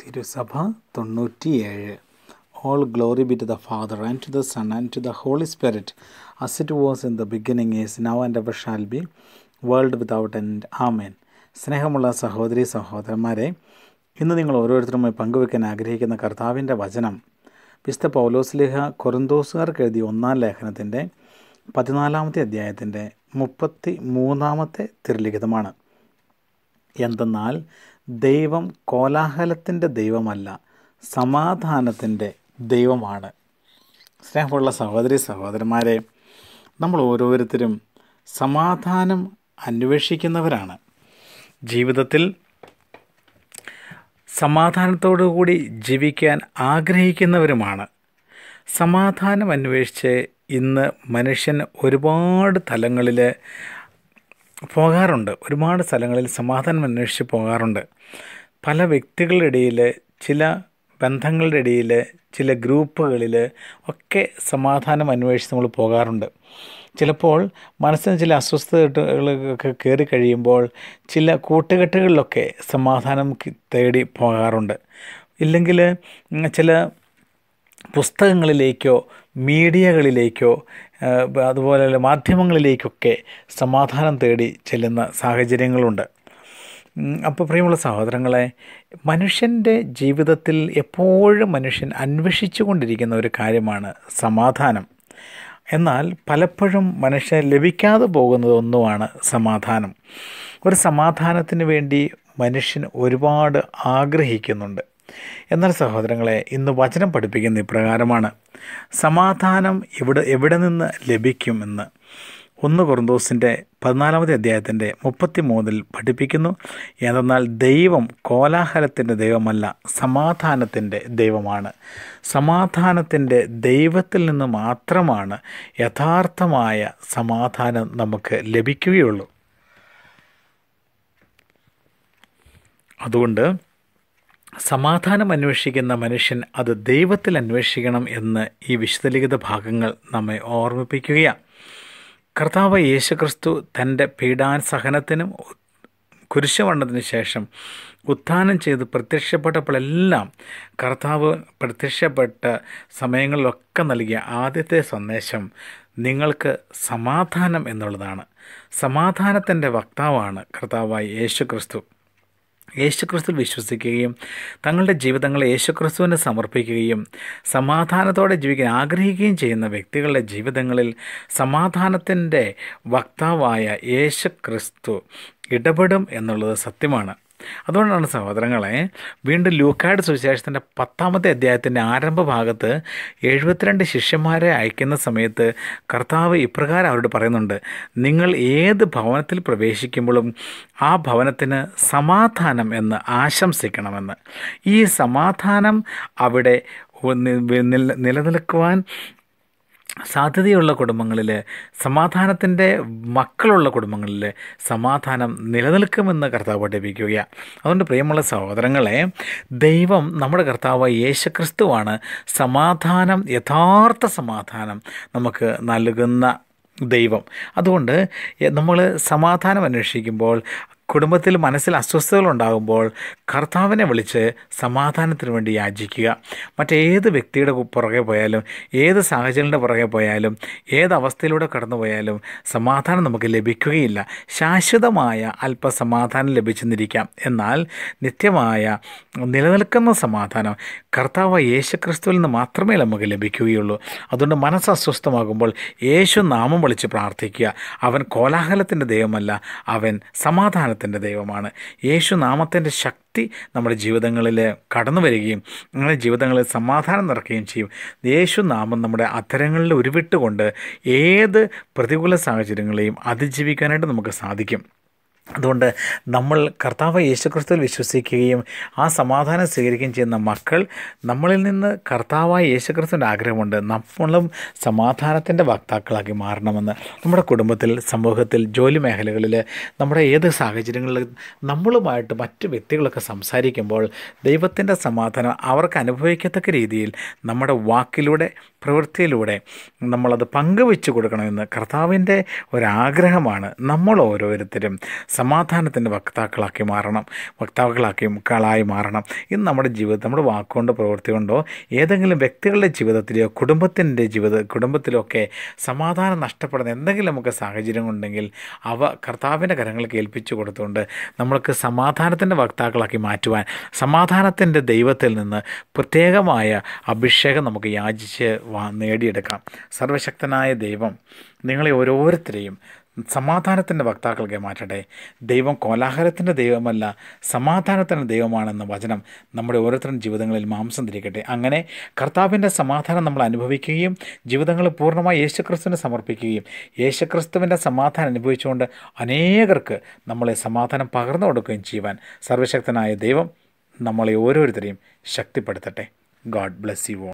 തിരുസഭ 97. All glory be to the Father, and to the Son, and to the Holy Spirit, as it was in the beginning, is now, and ever shall be, world without end. Amen. സ്നേഹമുള്ള സഹോദരി സഹോദരന്മാരെ, ഇന്ന് നിങ്ങൾ ഓരോരുത്തരുമായി പങ്കുവെക്കാൻ ആഗ്രഹിക്കുന്ന കർത്താവിൻ്റെ വചനം വിശുദ്ധ പൗലോസ്ലീഹ കൊറിന്തോസുകാർക്ക് എഴുതിയ 1-ാം ലേഖനത്തിൻ്റെ 14-ാമത്തെ അധ്യായത്തിൻ്റെ 33-ാമത്തെ തിരുലിഖിതമാണ്. എന്തെന്നാൽ ദൈവം കോലാഹലത്തിൻ്റെ ദൈവമല്ല, സമാധാനത്തിൻ്റെ ദൈവമാണ്. സ്നേഹമുള്ള സഹോദരി സഹോദരന്മാരെ, നമ്മൾ ഓരോരുത്തരും സമാധാനം അന്വേഷിക്കുന്നവരാണ്. ജീവിതത്തിൽ സമാധാനത്തോടുകൂടി ജീവിക്കാൻ ആഗ്രഹിക്കുന്നവരുമാണ്. സമാധാനം അന്വേഷിച്ച് ഇന്ന് മനുഷ്യൻ ഒരുപാട് തലങ്ങളിൽ പോകാറുണ്ട്. ഒരുപാട് സ്ഥലങ്ങളിൽ സമാധാനം അന്വേഷിച്ച് പോകാറുണ്ട്. പല വ്യക്തികളുടെ ഇടയിൽ, ചില ബന്ധങ്ങളുടെ ഇടയിൽ, ചില ഗ്രൂപ്പുകളിൽ ഒക്കെ സമാധാനം അന്വേഷിച്ച് നമ്മൾ പോകാറുണ്ട്. ചിലപ്പോൾ മനസ്സിന് ചില അസ്വസ്ഥതകളൊക്കെ കയറി കഴിയുമ്പോൾ ചില കൂട്ടുകെട്ടുകളിലൊക്കെ സമാധാനം തേടി പോകാറുണ്ട്. ഇല്ലെങ്കിൽ ചില പുസ്തകങ്ങളിലേക്കോ മീഡിയകളിലേക്കോ അതുപോലെ മാധ്യമങ്ങളിലേക്കൊക്കെ സമാധാനം തേടി ചെല്ലുന്ന സാഹചര്യങ്ങളുണ്ട്. അപ്പോൾ പ്രിയമുള്ള സഹോദരങ്ങളെ, മനുഷ്യൻ്റെ ജീവിതത്തിൽ എപ്പോഴും മനുഷ്യൻ അന്വേഷിച്ചു കൊണ്ടിരിക്കുന്ന ഒരു കാര്യമാണ് സമാധാനം. എന്നാൽ പലപ്പോഴും മനുഷ്യന് ലഭിക്കാതെ പോകുന്നത് ഒന്നുമാണ് സമാധാനം. ഒരു സമാധാനത്തിന് വേണ്ടി മനുഷ്യൻ ഒരുപാട് ആഗ്രഹിക്കുന്നുണ്ട്. എന്നാൽ സഹോദരങ്ങളെ, ഇന്ന് വചനം പഠിപ്പിക്കുന്ന ഇപ്രകാരമാണ്. സമാധാനം എവിടെ നിന്ന് ലഭിക്കുമെന്ന് 1 കൊറിന്തോസിൻ്റെ 14-ാമത്തെ അധ്യായത്തിൻ്റെ 33 പഠിപ്പിക്കുന്നു. എന്തെന്നാൽ ദൈവം കോലാഹലത്തിൻ്റെ ദൈവമല്ല, സമാധാനത്തിൻ്റെ ദൈവമാണ്. സമാധാനത്തിൻ്റെ ദൈവത്തിൽ നിന്ന് മാത്രമാണ് യഥാർത്ഥമായ സമാധാനം നമുക്ക് ലഭിക്കുകയുള്ളൂ. അതുകൊണ്ട് സമാധാനം അന്വേഷിക്കുന്ന മനുഷ്യൻ അത് ദൈവത്തിൽ അന്വേഷിക്കണം എന്ന് ഈ വിശുദ്ധലിഖിത ഭാഗങ്ങൾ നമ്മെ ഓർമ്മിപ്പിക്കുകയാണ്. കർത്താവ് യേശുക്രിസ്തു തൻ്റെ പീഡാസഹനത്തിനും കുരിശുമരണത്തിന് ശേഷം ഉത്ഥാനം ചെയ്ത് പ്രത്യക്ഷപ്പെട്ടപ്പോഴെല്ലാം കർത്താവ് പ്രത്യക്ഷപ്പെട്ട സമയങ്ങളിലൊക്കെ നൽകിയ ആദ്യത്തെ സന്ദേശം നിങ്ങൾക്ക് സമാധാനം എന്നുള്ളതാണ്. സമാധാനത്തിൻ്റെ വക്താവാണ് കർത്താവായ യേശുക്രിസ്തു. യേശുക്രിസ്തുവിൽ വിശ്വസിക്കുകയും തങ്ങളുടെ ജീവിതങ്ങളെ യേശുക്രിസ്തുവിന് സമർപ്പിക്കുകയും സമാധാനത്തോടെ ജീവിക്കാൻ ആഗ്രഹിക്കുകയും ചെയ്യുന്ന വ്യക്തികളുടെ ജീവിതങ്ങളിൽ സമാധാനത്തിൻ്റെ വക്താവായ യേശുക്രിസ്തു ഇടപെടും എന്നുള്ളത് സത്യമാണ്. അതുകൊണ്ടാണ് സഹോദരങ്ങളെ, വീണ്ടും ലൂക്കായുടെ സുവിശേഷത്തിൻ്റെ 10-ാമത്തെ അധ്യായത്തിൻ്റെ ആരംഭ ഭാഗത്ത് 72 ശിഷ്യന്മാരെ അയക്കുന്ന സമയത്ത് കർത്താവ് ഇപ്രകാരം അവരോട് പറയുന്നുണ്ട്: നിങ്ങൾ ഏത് ഭവനത്തിൽ പ്രവേശിക്കുമ്പോഴും ആ ഭവനത്തിന് സമാധാനം എന്ന് ആശംസിക്കണമെന്ന്. ഈ സമാധാനം അവിടെ നിലനിൽക്കുവാൻ സാധ്യതയുള്ള കുടുംബങ്ങളിൽ, സമാധാനത്തിൻ്റെ മക്കളുള്ള കുടുംബങ്ങളിൽ സമാധാനം നിലനിൽക്കുമെന്ന് കർത്താവ് പഠിപ്പിക്കുകയാണ്. അതുകൊണ്ട് പ്രിയമുള്ള സഹോദരങ്ങളെ, ദൈവം നമ്മുടെ കർത്താവ് യേശുക്രിസ്തുവാണ് സമാധാനം, യഥാർത്ഥ സമാധാനം നമുക്ക് നൽകുന്ന ദൈവം. അതുകൊണ്ട് നമ്മൾ സമാധാനം അന്വേഷിക്കുമ്പോൾ, കുടുംബത്തിൽ മനസ്സിൽ അസ്വസ്ഥതകളുണ്ടാകുമ്പോൾ കർത്താവിനെ വിളിച്ച് സമാധാനത്തിന് വേണ്ടി യാചിക്കുക. മറ്റേത് വ്യക്തിയുടെ പുറകെ പോയാലും, ഏത് സാഹചര്യങ്ങളുടെ പുറകെ പോയാലും, ഏതവസ്ഥയിലൂടെ കടന്നു പോയാലും സമാധാനം നമുക്ക് ലഭിക്കുകയില്ല. ശാശ്വതമായ അല്പസമാധാനം ലഭിച്ചെന്നിരിക്കാം, എന്നാൽ നിത്യമായ നിലനിൽക്കുന്ന സമാധാനം കർത്താവ് യേശുക്രിസ്തുവിൽ നിന്ന് മാത്രമേ നമുക്ക് ലഭിക്കുകയുള്ളൂ. അതുകൊണ്ട് മനസ്സ് അസ്വസ്ഥമാകുമ്പോൾ യേശു നാമം വിളിച്ച് പ്രാർത്ഥിക്കുക. അവൻ കോലാഹലത്തിൻ്റെ ദൈവമല്ല, അവൻ സമാധാനത്തിൻ്റെ ദൈവമാണ്. യേശു നാമത്തിൻ്റെ ശക്തി നമ്മുടെ ജീവിതങ്ങളിൽ കടന്നു വരികയും നമ്മുടെ ജീവിതങ്ങളിൽ സമാധാനം നിറയ്ക്കുകയും ചെയ്യും. യേശു നാമം നമ്മുടെ അധരങ്ങളിൽ ഉരുവിട്ടുകൊണ്ട് ഏത് പ്രതികൂല സാഹചര്യങ്ങളെയും അതിജീവിക്കാനായിട്ട് നമുക്ക് സാധിക്കും. അതുകൊണ്ട് നമ്മൾ കർത്താവ് യേശുക്രിസ്തുവിൽ വിശ്വസിക്കുകയും ആ സമാധാനം സ്വീകരിക്കുകയും ചെയ്യുന്ന മക്കൾ, നമ്മളിൽ നിന്ന് കർത്താവായ യേശുക്രിസ്തുവിൻ്റെ ആഗ്രഹമുണ്ട് നമ്മളും സമാധാനത്തിൻ്റെ വക്താക്കളാക്കി മാറണമെന്ന്. നമ്മുടെ കുടുംബത്തിൽ, സമൂഹത്തിൽ, ജോലി മേഖലകളിൽ, നമ്മുടെ ഏത് സാഹചര്യങ്ങളിൽ നമ്മളുമായിട്ട് മറ്റ് വ്യക്തികളൊക്കെ സംസാരിക്കുമ്പോൾ ദൈവത്തിൻ്റെ സമാധാനം അവർക്ക് അനുഭവിക്കത്തക്ക രീതിയിൽ നമ്മുടെ വാക്കിലൂടെ, പ്രവൃത്തിയിലൂടെ നമ്മളത് പങ്കുവെച്ച് കൊടുക്കണമെന്ന് കർത്താവിൻ്റെ ഒരാഗ്രഹമാണ്. നമ്മൾ ഓരോരുത്തരും സമാധാനത്തിൻ്റെ വക്താക്കളായി മാറണം. ഇന്ന് നമ്മുടെ ജീവിതത്തിൽ നമ്മുടെ വാക്കുകൊണ്ടോ പ്രവൃത്തി കൊണ്ടോ ഏതെങ്കിലും വ്യക്തികളുടെ ജീവിതത്തിലെയോ കുടുംബത്തിലൊക്കെ സമാധാനം നഷ്ടപ്പെടുന്ന എന്തെങ്കിലും നമുക്ക് സാഹചര്യം ഉണ്ടെങ്കിൽ അവ കർത്താവിൻ്റെ കരങ്ങൾക്ക് ഏൽപ്പിച്ചു കൊടുത്തുകൊണ്ട് നമ്മൾക്ക് സമാധാനത്തിൻ്റെ വക്താക്കളാക്കി മാറ്റുവാൻ, സമാധാനത്തിൻ്റെ ദൈവത്തിൽ നിന്ന് പ്രത്യേകമായ അഭിഷേകം നമുക്ക് യാചിച്ച് നേടിയെടുക്കാം. സർവശക്തനായ ദൈവം നിങ്ങളെ ഓരോരുത്തരെയും സമാധാനത്തിൻ്റെ വക്താക്കൾക്ക് മാറ്റട്ടെ. ദൈവം കോലാഹലത്തിൻ്റെ ദൈവമല്ല, സമാധാനത്തിൻ്റെ ദൈവമാണെന്ന വചനം നമ്മുടെ ഓരോരുത്തരും ജീവിതങ്ങളിൽ മാംസം ധരിക്കട്ടെ. അങ്ങനെ കർത്താവിൻ്റെ സമാധാനം നമ്മൾ അനുഭവിക്കുകയും ജീവിതങ്ങൾ പൂർണ്ണമായി യേശുക്രിസ്തുവിന് സമർപ്പിക്കുകയും യേശുക്രിസ്തുവിൻ്റെ സമാധാനം അനുഭവിച്ചുകൊണ്ട് അനേകർക്ക് നമ്മളെ സമാധാനം പകർന്നു കൊടുക്കുകയും ചെയ്യുവാൻ സർവശക്തനായ ദൈവം നമ്മളെ ഓരോരുത്തരെയും ശക്തിപ്പെടുത്തട്ടെ. God bless you all.